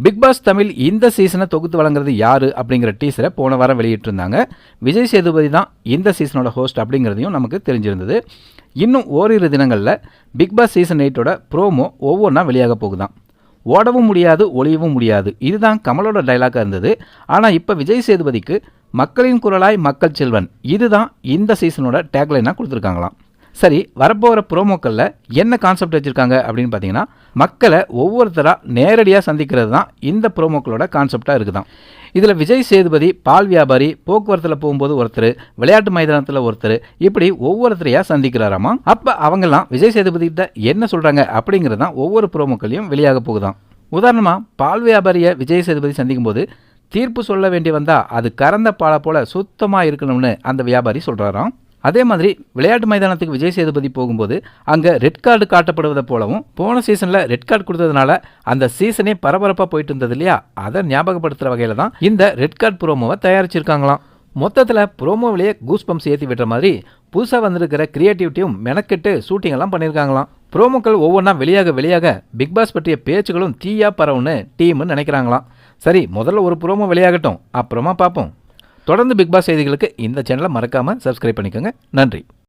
Big pass Tamil இந்த சீசனை தொகுத்து வழங்குறது யாரு அப்படிங்கிற டீசரை போன வாரம் வெளியிட்டிருந்தாங்க. விஜய் சேதுபதி தான் இந்த சீசனோட ஹோஸ்ட் அப்படிங்கிறதையும் நமக்கு தெரிஞ்சிருந்தது. இன்னும் ஓரிரு தினங்களில் பிக் பாஸ் சீசன் 8ஓட ப்ரோமோ ஒவ்வொன்றா வெளியாக போகுதான். ஓடவும் முடியாது, ஒளியவும் முடியாது, இதுதான் கமலோட டைலாக்காக இருந்தது. ஆனால் இப்போ விஜய் சேதுபதிக்கு மக்களின் குரலாய் மக்கள் செல்வன், இதுதான் இந்த சீசனோட டேக்லைனாக கொடுத்துருக்காங்களாம். சரி, வரப்போகிற ப்ரோமோக்களில் என்ன கான்செப்ட் வச்சுருக்காங்க அப்படின்னு பார்த்தீங்கன்னா, மக்களை ஒவ்வொருத்தராக நேரடியாக சந்திக்கிறது தான் இந்த ப்ரோமோக்களோட கான்செப்டாக இருக்குதான். இதில் விஜய் சேதுபதி பால் வியாபாரி, போக்குவரத்தில் போகும்போது ஒருத்தர், விளையாட்டு மைதானத்தில் ஒருத்தர், இப்படி ஒவ்வொருத்தரையாக சந்திக்கிறாராமா. அப்போ அவங்கெல்லாம் விஜய் சேதுபதி கிட்ட என்ன சொல்கிறாங்க அப்படிங்கிறது தான் ஒவ்வொரு ப்ரோமோக்களையும் வெளியாக போகுதான். உதாரணமாக பால் வியாபாரியை விஜய் சேதுபதி சந்திக்கும் போது, தீர்ப்பு சொல்ல வேண்டி வந்தால் அது கறந்த பாலை போல் சுத்தமாக இருக்கணும்னு அந்த வியாபாரி சொல்கிறாராம். அதே மாதிரி விளையாட்டு மைதானத்துக்கு விஜய் சேதுபதி போகும்போது அங்கே ரெட் கார்டு காட்டப்படுவதை போலவும், போன சீசனில் ரெட் கார்டு கொடுத்ததுனால அந்த சீசனே பரபரப்பாக போயிட்டு இருந்தது இல்லையா, அதை ஞாபகப்படுத்துகிற வகையில் தான் இந்த ரெட் கார்டு ப்ரோமோவை தயாரிச்சிருக்காங்களாம். மொத்தத்தில் ப்ரோமோவிலேயே கூஸ் பம்ப்ஸ் ஏற்றி விடுற மாதிரி புதுசாக வந்திருக்கிற கிரியேட்டிவிட்டியும் மெனக்கெட்டு ஷூட்டிங்கெல்லாம் பண்ணியிருக்காங்களாம். ப்ரோமோக்கள் ஒவ்வொன்றா வெளியாக பிக் பாஸ் பற்றிய பேச்சுகளும் தீயா பரவுன்னு டீம்னு நினைக்கிறாங்களாம். சரி, முதல்ல ஒரு ப்ரோமோ வெளியாகட்டும், அப்புறமா பார்ப்போம். தொடர்ந்து பிக் பாஸ் செய்திகளுக்கு இந்த சேனலை மறக்காமல் சப்ஸ்கிரைப் பண்ணிக்கோங்க. நன்றி.